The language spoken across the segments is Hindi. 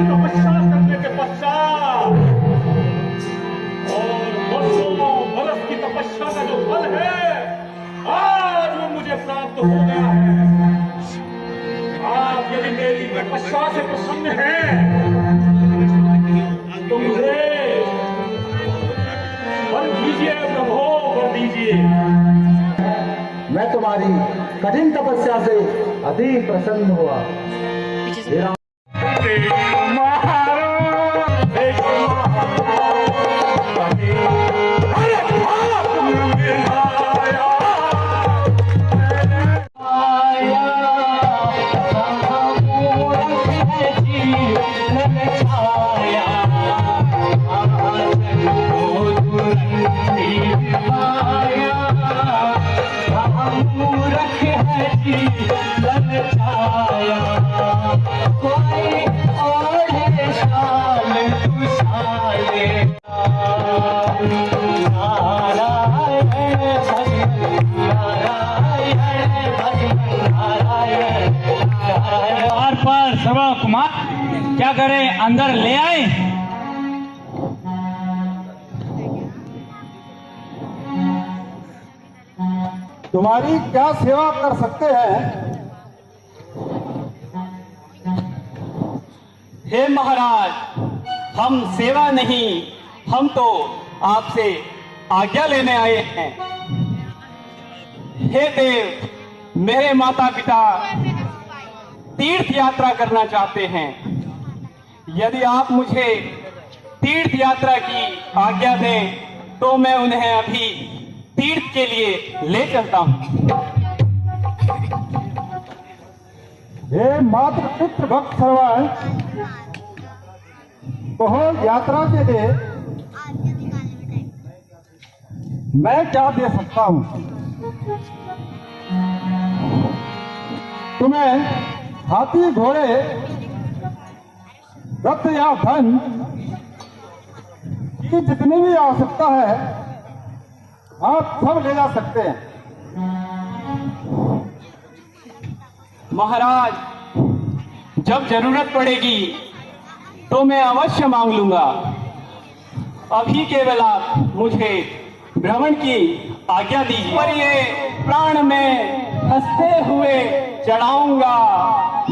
तपस्या करने के पश्चात और वर्षों बरस की तपस्या का जो फल है आज वो मुझे प्राप्त हो गया है। आप यदि मेरी तपस्या से प्रसन्न हैं तो मुझे वर दीजिए प्रभु, वर दीजिए। मैं तुम्हारी कठिन तपस्या से अति प्रसन्न हुआ। सर्व कुमार क्या करें, अंदर ले आए। तुम्हारी क्या सेवा कर सकते हैं? हे महाराज, हम सेवा नहीं, हम तो आपसे आज्ञा लेने आए हैं। हे देव, मेरे माता पिता तीर्थ यात्रा करना चाहते हैं। यदि आप मुझे तीर्थ यात्रा की आज्ञा दें तो मैं उन्हें अभी तीर्थ के लिए ले चलता हूं। हे मात्र पितृ भक्त श्रवण, कहो यात्रा के लिए मैं क्या दे सकता हूं? तुम्हें हाथी, घोड़े, रथ या धन की जितनी भी आवश्यकता है आप सब ले जा सकते हैं। महाराज, जब जरूरत पड़ेगी तो मैं अवश्य मांग लूंगा। अभी केवल आप मुझे भ्रमण की आज्ञा दीजिए। पर ये प्राण में हंसते हुए चढ़ाऊंगा,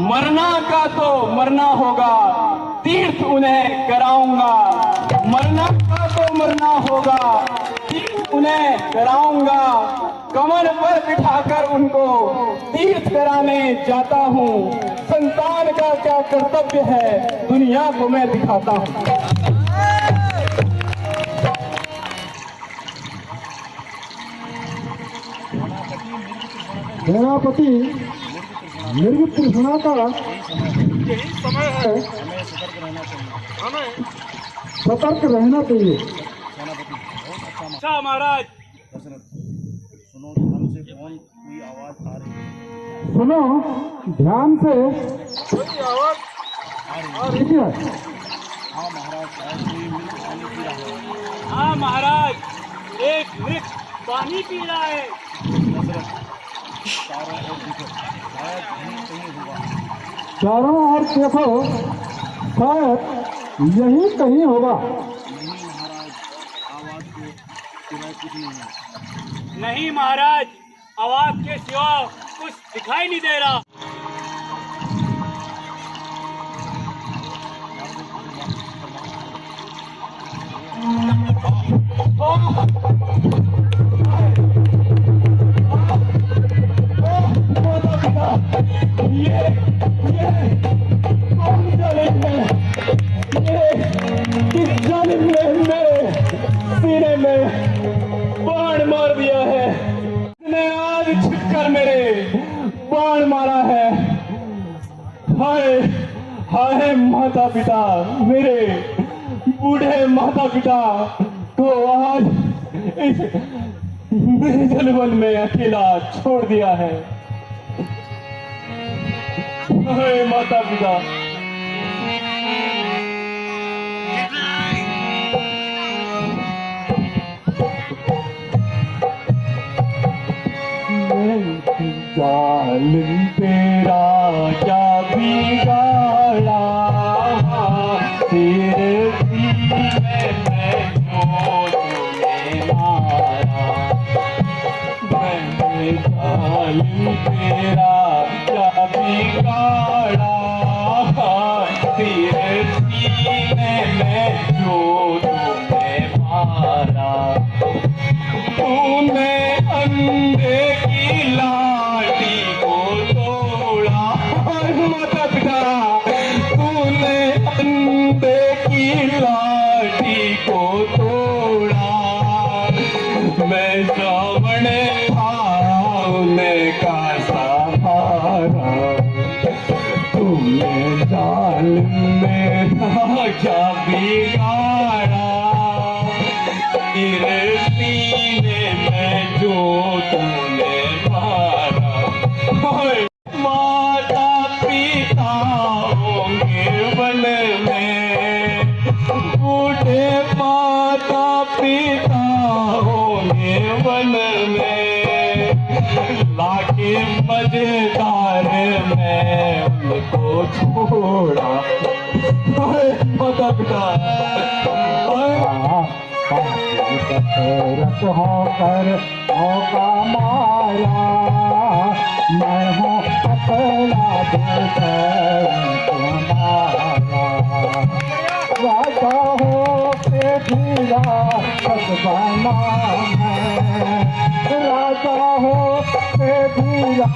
मरना का तो मरना होगा, तीर्थ उन्हें कराऊंगा। मरना का तो मरना होगा, तीर्थ उन्हें कराऊंगा। कमर पर बिठाकर उनको तीर्थ कराने जाता हूँ। संतान का क्या कर्तव्य है दुनिया को मैं दिखाता हूँ। सेनापति निर्मित तृष्णा का यही समय है, सतर्क रहना चाहिए। अच्छा महाराज, सुनो ध्यान से, कौन कोई आवाज आ रही है? सुनो ध्यान से, कोई आवाज आ रही है? ठीक है। हाँ महाराज, शायद कोई मृत पानी पी रहा है। हाँ महाराज, एक मृत पानी पी रहा है। दशरथ, चारों ओर देखो, शायद यहीं कहीं होगा। चारों ओर देखो, शायद यही कहीं होगा। नहीं महाराज, आवाज के सिवाय कुछ नहीं है। नहीं महाराज, आवाज के सिवा कुछ दिखाई नहीं दे रहा। सीने में बाण मार दिया है, इसने आज छिपकर मेरे बाण मारा है। हाय हाय माता पिता, मेरे बूढ़े माता पिता को आज इस निर्जल वन में अकेला छोड़ दिया है। हाय माता पिता। जालिम तेरा क्या बिगाड़ा, सीने में जो तूने मारा, तूने अंधे की लाठी को तोड़ा। माता पिता, तूने अंधे की लाठी को तोड़ा। मैं श्रावण भावने का सहारा, तुमने जाल मेरा क्या बिगाड़ा। तेरे सीने में जो तूने मारा, माता पिता होंगे वन में, बूढ़े माता पिता होंगे वन में। लाके मजेदार मैं उनको छोड़ा। माता पिता रत होकर मौका मारा, मैं हूँ अपना दूसर तुम्हारा। राजा हो के धीरा सदबाना है, राजा हो के धीरा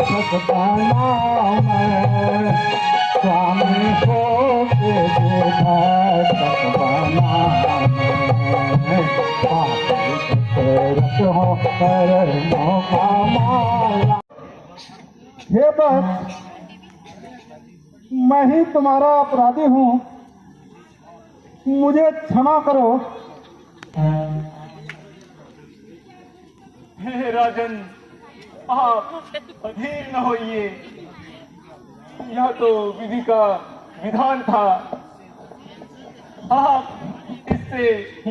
सदबाना है। स्वामी हो के धीरा सदबाना है, रत होकर मौका मारा। हे बस मैं ही तुम्हारा अपराधी हूँ, मुझे क्षमा करो। हे राजन, आप अधीर न होइए, यह तो विधि का विधान था। आप इससे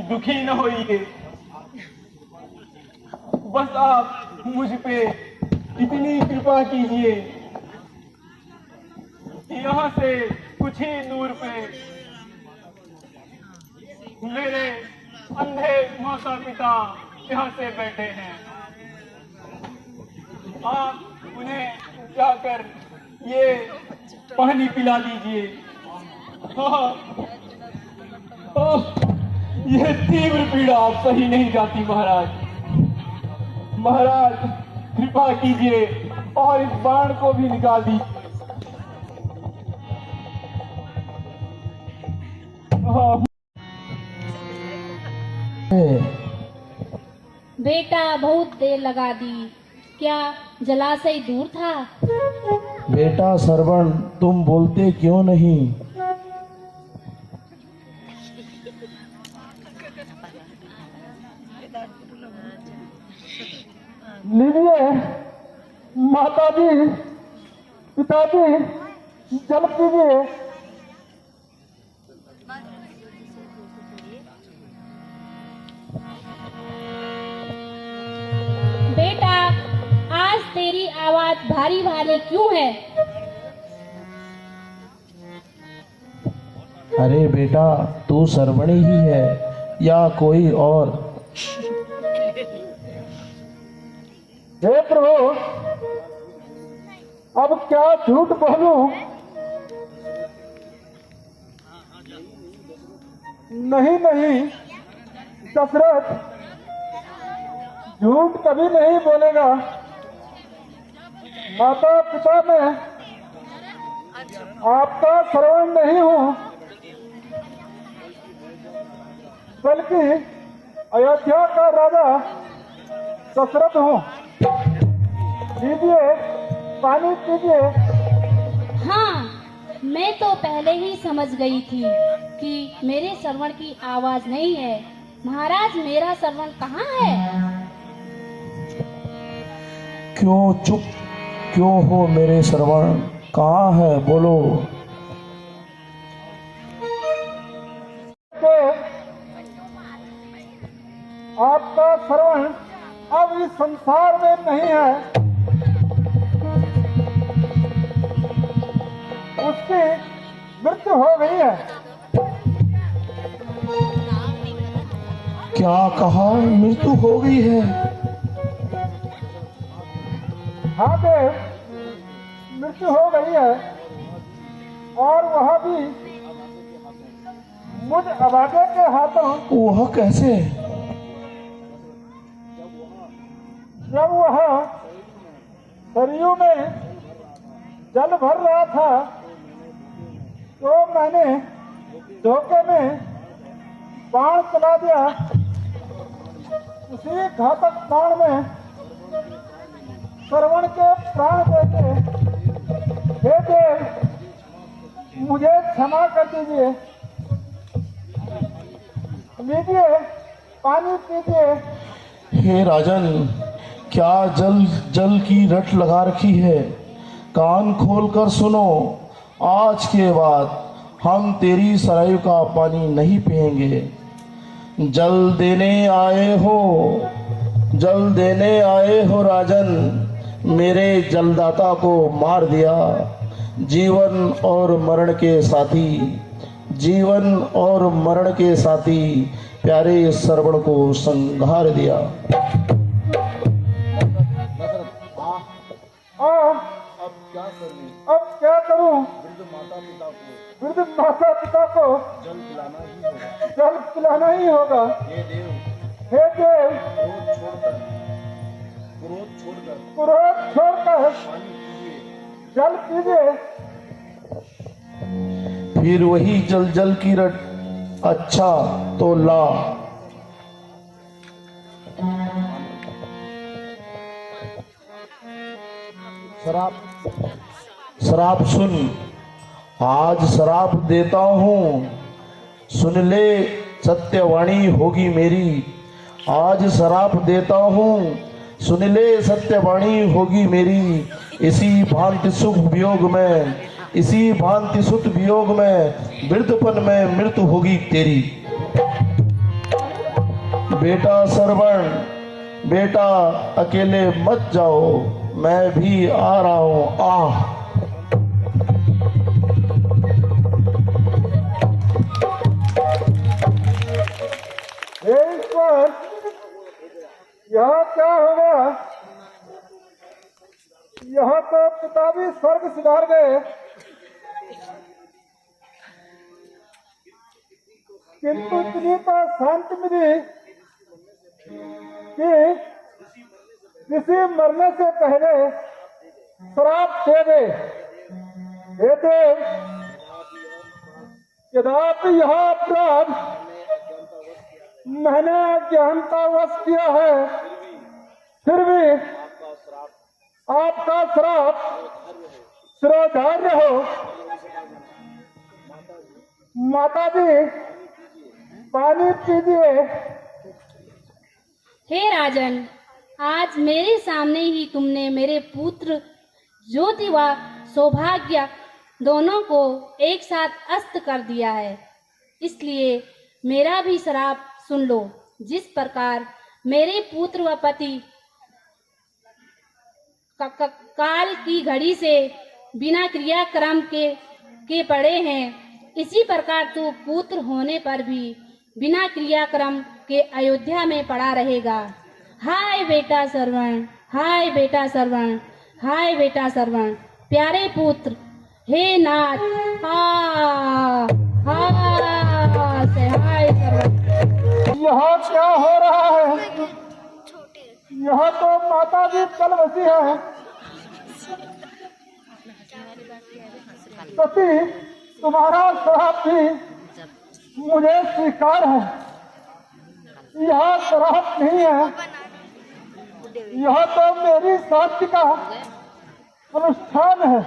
दुखी न होइए। बस आप मुझ पे इतनी कृपा कीजिए, यहाँ से कुछ ही दूर पे मेरे अंधे माता पिता यहाँ से बैठे हैं। आप उन्हें जाकर ये पानी पिला दीजिए। यह तीव्र पीड़ा आप सही नहीं जाती महाराज। महाराज कृपा कीजिए और इस बाण को भी निकाल दीजिए। बेटा बहुत देर लगा दी, क्या जलाशय दूर था? बेटा श्रवण, तुम बोलते क्यों नहीं? लीजिए माताजी, पिताजी, जल पीजिए। बेटा आज तेरी आवाज भारी भारी क्यों है? अरे बेटा, तू श्रवणी ही है या कोई और? हे प्रभु, अब क्या झूठ बोलूं? नहीं नहीं, दशरथ झूठ कभी नहीं बोलेगा। माता पिता में आपका श्रवण नहीं हूं, बल्कि अयोध्या का राजा दशरथ हूं। लीजिए पानी पीजिए। हाँ, मैं तो पहले ही समझ गई थी कि मेरे श्रवण की आवाज नहीं है। महाराज मेरा श्रवण कहाँ है? क्यों चुप क्यों हो मेरे श्रवण? कहाँ है, बोलो। तो आपका श्रवण अब इस संसार में नहीं है, उसकी मृत्यु हो गई है। क्या कहा? मृत्यु हो गई है? हाँ देव, मृत्यु हो गई है, और वह भी मुझ अभागे के हाथों वह कैसे? जब वह सरयू में जल भर रहा था तो मैंने धोखे में बाण चला दिया। उसी घातक बाण में श्रवण के प्राण देते। हे देव, मुझे क्षमा कर दीजिए। लीजिए, पानी पीजिए। हे राजन, क्या जल की रट लगा रखी है? कान खोलकर सुनो, आज के बाद हम तेरी सरयू का पानी नहीं पिएंगे। जल देने आए हो राजन, मेरे जलदाता को मार दिया। जीवन और मरण के साथी प्यारे श्रवण को संहार दिया। अब क्या करूं? वृद्ध माता पिता को जल पिलाना ही होगा। हे देव, क्रोध छोड़कर जल पीजिए। फिर वही जल की रट, अच्छा तो ला। शराब सुन, आज शराब देता हूँ, सुन ले, सत्यवाणी होगी मेरी। आज शराब देता हूँ, सुन ले, सत्यवाणी होगी मेरी। इसी भांति सुख वियोग में वृद्धपन में मृत्यु होगी तेरी। बेटा श्रवण, बेटा अकेले मत जाओ, मैं भी आ रहा हूँ। हे ईश्वर, यह क्या हो गया? यह तो पिता भी स्वर्ग सिधार गए, किंतु इतनी तो शांति मिली कि किसी मरने से पहले श्राप दे दे। हे देव, यद्यपि यह अपराध मैंने अज्ञानतावश किया है, फिर भी आपका श्राप शिरोधार्य हो। माता जी, पानी पीजिए। हे राजन, आज मेरे सामने ही तुमने मेरे पुत्र ज्योति व सौभाग्य दोनों को एक साथ अस्त कर दिया है। इसलिए मेरा भी श्राप सुन लो। जिस प्रकार मेरे पुत्र व पति काल की घड़ी से बिना क्रियाक्रम के पड़े हैं, इसी प्रकार तू पुत्र होने पर भी बिना क्रियाक्रम के अयोध्या में पड़ा रहेगा। हाय बेटा श्रवण, हाय बेटा श्रवण, हाय बेटा श्रवण, प्यारे पुत्र, हे नाथ, हाय श्रवण। यहाँ क्या हो रहा है? यहाँ तो माता जी कल बसी है। सती, तुम्हारा श्राप भी मुझे स्वीकार है। यह श्राप नहीं है, यह तो मेरी शांति का अनुष्ठान है।